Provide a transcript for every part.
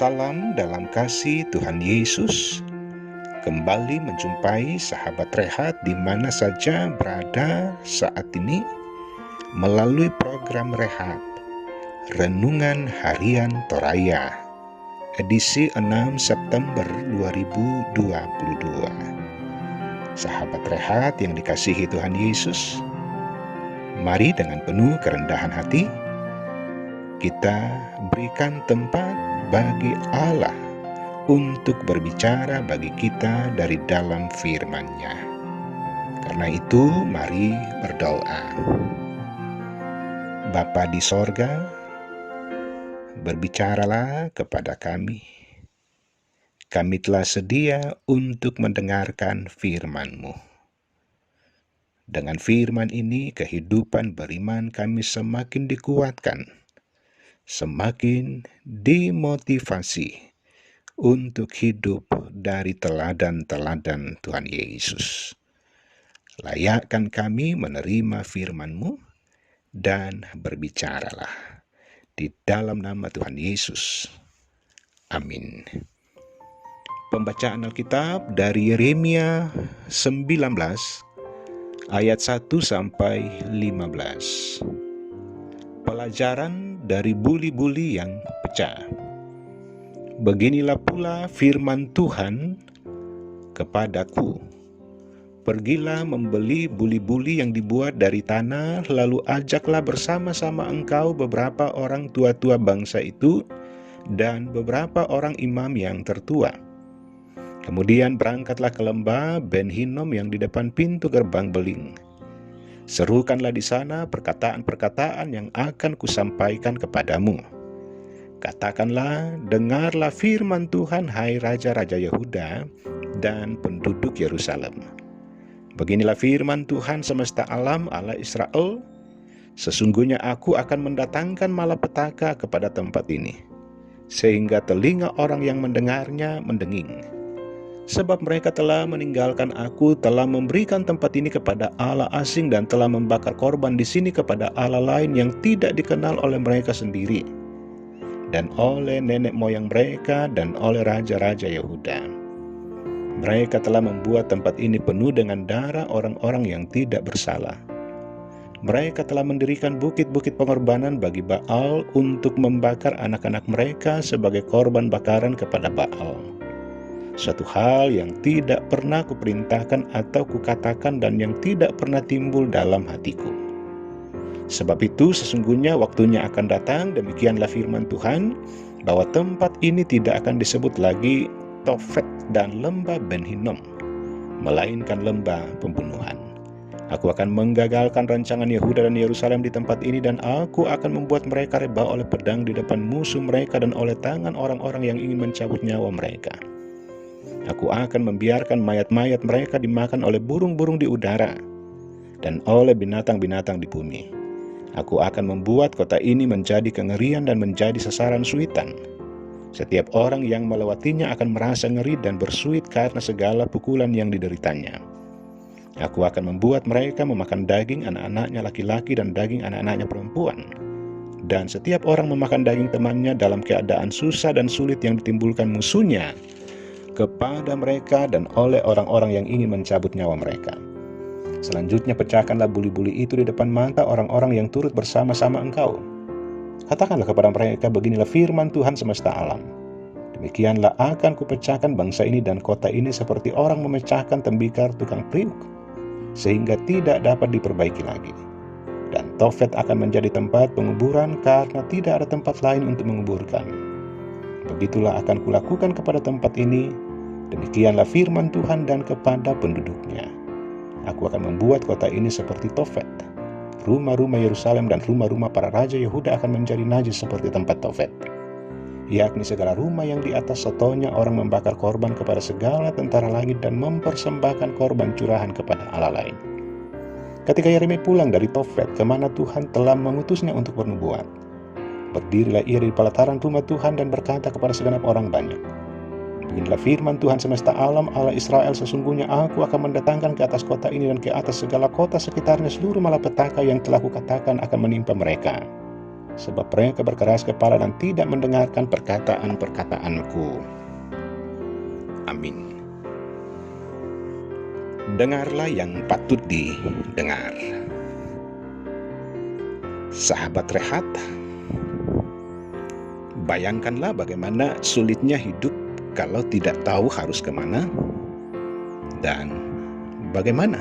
Salam dalam kasih Tuhan Yesus. Kembali menjumpai sahabat rehat di mana saja berada saat ini melalui program rehat Renungan Harian Thoraya edisi 6 September 2022. Sahabat rehat yang dikasihi Tuhan Yesus, mari dengan penuh kerendahan hati kita berikan tempat bagi Allah untuk berbicara bagi kita dari dalam firman-Nya. Karena itu, mari berdoa. Bapa di sorga, berbicaralah kepada kami. Kami telah sedia untuk mendengarkan firman-Mu. Dengan firman ini, kehidupan beriman kami semakin dikuatkan, semakin dimotivasi untuk hidup dari teladan-teladan Tuhan Yesus. Layakkan kami menerima firman-Mu dan berbicaralah di dalam nama Tuhan Yesus. Amin. Pembacaan Alkitab dari Yeremia 19 ayat 1 sampai 15. Pelajaran dari buli-buli yang pecah. Beginilah pula firman Tuhan kepadaku. Pergilah membeli buli-buli yang dibuat dari tanah, lalu ajaklah bersama-sama engkau beberapa orang tua-tua bangsa itu dan beberapa orang imam yang tertua. Kemudian berangkatlah ke lembah Ben Hinnom yang di depan pintu gerbang beling. Serukanlah di sana perkataan-perkataan yang akan kusampaikan kepadamu. Katakanlah, dengarlah firman Tuhan, hai raja-raja Yehuda dan penduduk Yerusalem. Beginilah firman Tuhan semesta alam, Allah Israel, sesungguhnya aku akan mendatangkan malapetaka kepada tempat ini, sehingga telinga orang yang mendengarnya mendenging. Sebab mereka telah meninggalkan aku, telah memberikan tempat ini kepada Allah asing dan telah membakar korban di sini kepada Allah lain yang tidak dikenal oleh mereka sendiri dan oleh nenek moyang mereka dan oleh raja-raja Yehuda. Mereka telah membuat tempat ini penuh dengan darah orang-orang yang tidak bersalah. Mereka telah mendirikan bukit-bukit pengorbanan bagi Baal untuk membakar anak-anak mereka sebagai korban bakaran kepada Baal. Suatu hal yang tidak pernah kuperintahkan atau kukatakan dan yang tidak pernah timbul dalam hatiku. Sebab itu sesungguhnya waktunya akan datang, demikianlah firman Tuhan, bahwa tempat ini tidak akan disebut lagi Tofet dan lembah Ben Hinnom, melainkan lembah pembunuhan. Aku akan menggagalkan rancangan Yehuda dan Yerusalem di tempat ini, dan aku akan membuat mereka reba oleh pedang di depan musuh mereka dan oleh tangan orang-orang yang ingin mencabut nyawa mereka. Aku akan membiarkan mayat-mayat mereka dimakan oleh burung-burung di udara dan oleh binatang-binatang di bumi. Aku akan membuat kota ini menjadi kengerian dan menjadi sasaran suitan. Setiap orang yang melewatinya akan merasa ngeri dan bersuit karena segala pukulan yang dideritanya. Aku akan membuat mereka memakan daging anak-anaknya laki-laki dan daging anak-anaknya perempuan. Dan setiap orang memakan daging temannya dalam keadaan susah dan sulit yang ditimbulkan musuhnya kepada mereka dan oleh orang-orang yang ingin mencabut nyawa mereka. Selanjutnya pecahkanlah buli-buli itu di depan mata orang-orang yang turut bersama-sama engkau. Katakanlah kepada mereka, beginilah firman Tuhan semesta alam. Demikianlah akan kupecahkan bangsa ini dan kota ini seperti orang memecahkan tembikar tukang priuk, sehingga tidak dapat diperbaiki lagi. Dan Tofet akan menjadi tempat penguburan karena tidak ada tempat lain untuk menguburkan. Begitulah akan kulakukan kepada tempat ini, demikianlah firman Tuhan, dan kepada penduduknya. Aku akan membuat kota ini seperti Tofet. Rumah-rumah Yerusalem dan rumah-rumah para raja Yehuda akan menjadi najis seperti tempat Tofet, yakni segala rumah yang di atas sotonya orang membakar korban kepada segala tentara langit dan mempersembahkan korban curahan kepada Allah lain. Ketika Yeremia pulang dari Tofet, kemana Tuhan telah mengutusnya untuk bernubuat, berdirilah ia di pelataran rumah Tuhan dan berkata kepada segenap orang banyak, beginilah firman Tuhan semesta alam, Allah Israel, sesungguhnya aku akan mendatangkan ke atas kota ini dan ke atas segala kota sekitarnya seluruh malapetaka yang telah kukatakan akan menimpa mereka. sebab mereka berkeras kepala dan tidak mendengarkan perkataan-perkataanku. Amin. Dengarlah yang patut didengar. Sahabat Rehat, bayangkanlah bagaimana sulitnya hidup kalau tidak tahu harus kemana dan bagaimana.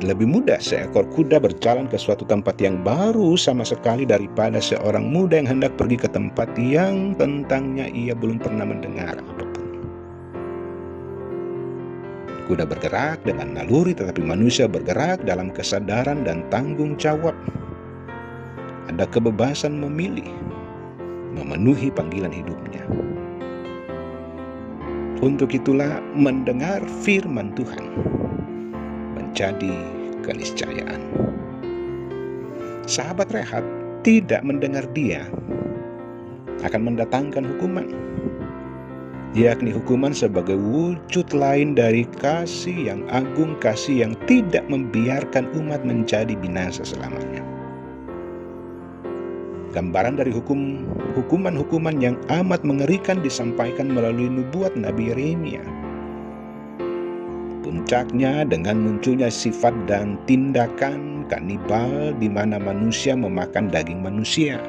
Lebih mudah seekor kuda berjalan ke suatu tempat yang baru sama sekali daripada seorang muda yang hendak pergi ke tempat yang tentangnya ia belum pernah mendengar apapun. Kuda bergerak dengan naluri, tetapi manusia bergerak dalam kesadaran dan tanggung jawab. Ada kebebasan memilih, memenuhi panggilan hidupnya. Untuk itulah mendengar firman Tuhan menjadi keniscayaan. Sahabat Rehat, tidak mendengar dia akan mendatangkan hukuman, yakni hukuman sebagai wujud lain dari kasih yang agung, kasih yang tidak membiarkan umat menjadi binasa selamanya. Gambaran dari hukuman-hukuman yang amat mengerikan disampaikan melalui nubuat Nabi Yeremia. Puncaknya dengan munculnya sifat dan tindakan kanibal di mana manusia memakan daging manusia.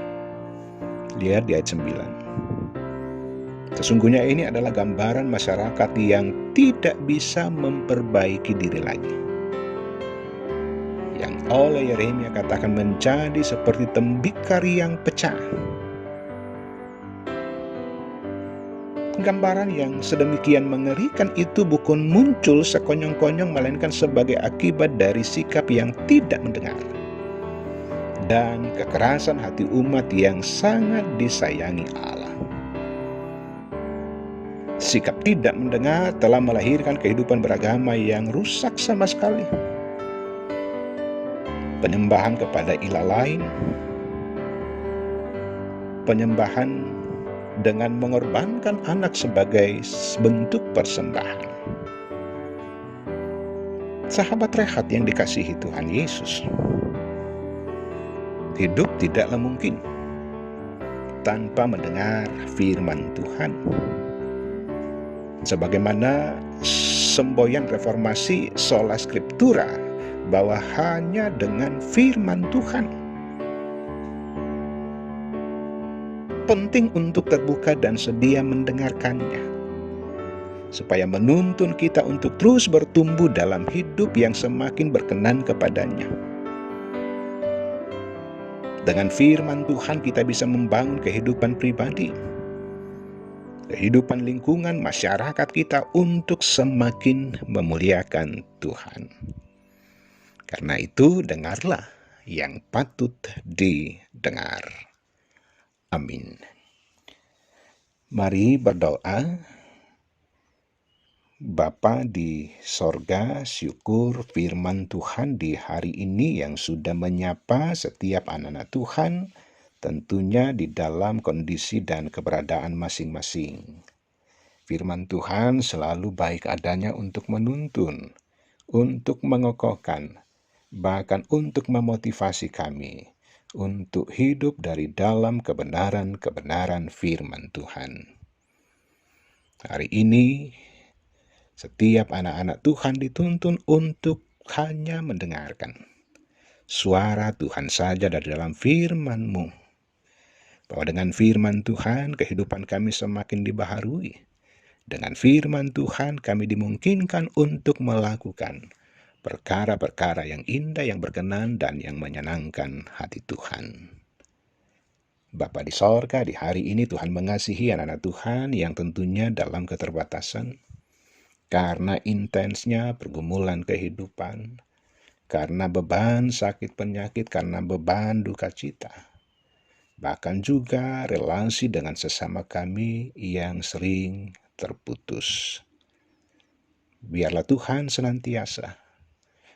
Lihat di ayat 9. Sesungguhnya ini adalah gambaran masyarakat yang tidak bisa memperbaiki diri lagi, yang oleh Yeremia katakan menjadi seperti tembikar yang pecah. Gambaran yang sedemikian mengerikan itu bukan muncul sekonyong-konyong, melainkan sebagai akibat dari sikap yang tidak mendengar dan kekerasan hati umat yang sangat disayangi Allah. Sikap tidak mendengar telah melahirkan kehidupan beragama yang rusak sama sekali. Penyembahan kepada ilah lain, penyembahan dengan mengorbankan anak sebagai bentuk persembahan. Sahabat Rehat yang dikasihi Tuhan Yesus, hidup tidaklah mungkin tanpa mendengar firman Tuhan. Sebagaimana semboyan reformasi sola scriptura, bahwa hanya dengan firman Tuhan. Penting untuk terbuka dan sedia mendengarkannya, supaya menuntun kita untuk terus bertumbuh dalam hidup yang semakin berkenan kepadanya. Dengan firman Tuhan kita bisa membangun kehidupan pribadi, kehidupan lingkungan, masyarakat kita untuk semakin memuliakan Tuhan. Karena itu dengarlah yang patut didengar. Amin. Mari berdoa. Bapa di sorga, syukur firman Tuhan di hari ini yang sudah menyapa setiap anak-anak Tuhan, tentunya di dalam kondisi dan keberadaan masing-masing. Firman Tuhan selalu baik adanya untuk menuntun, untuk mengokohkan, bahkan untuk memotivasi kami untuk hidup dari dalam kebenaran-kebenaran firman Tuhan. Hari ini, setiap anak-anak Tuhan dituntun untuk hanya mendengarkan suara Tuhan saja dari dalam firman-Mu. Bahwa dengan firman Tuhan, kehidupan kami semakin dibaharui. Dengan firman Tuhan, kami dimungkinkan untuk melakukan perkara-perkara yang indah, yang berkenan, dan yang menyenangkan hati Tuhan. Bapa di sorga, di hari ini Tuhan mengasihi anak-anak Tuhan yang tentunya dalam keterbatasan, karena intensnya pergumulan kehidupan, karena beban sakit penyakit, karena beban duka cita, bahkan juga relasi dengan sesama kami yang sering terputus. Biarlah Tuhan senantiasa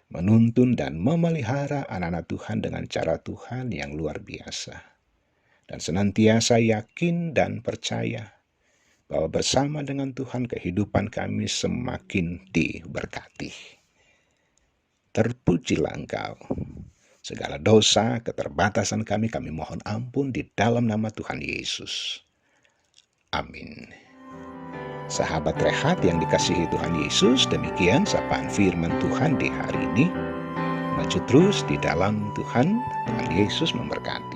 menuntun dan memelihara anak-anak Tuhan dengan cara Tuhan yang luar biasa. Dan senantiasa yakin dan percaya bahwa bersama dengan Tuhan kehidupan kami semakin diberkati. Terpujilah Engkau. Segala dosa, keterbatasan kami mohon ampun di dalam nama Tuhan Yesus. Amin. Sahabat Rehat yang dikasihi Tuhan Yesus, demikian sapaan firman Tuhan di hari ini. Maju terus di dalam Tuhan. Tuhan Yesus memberkati.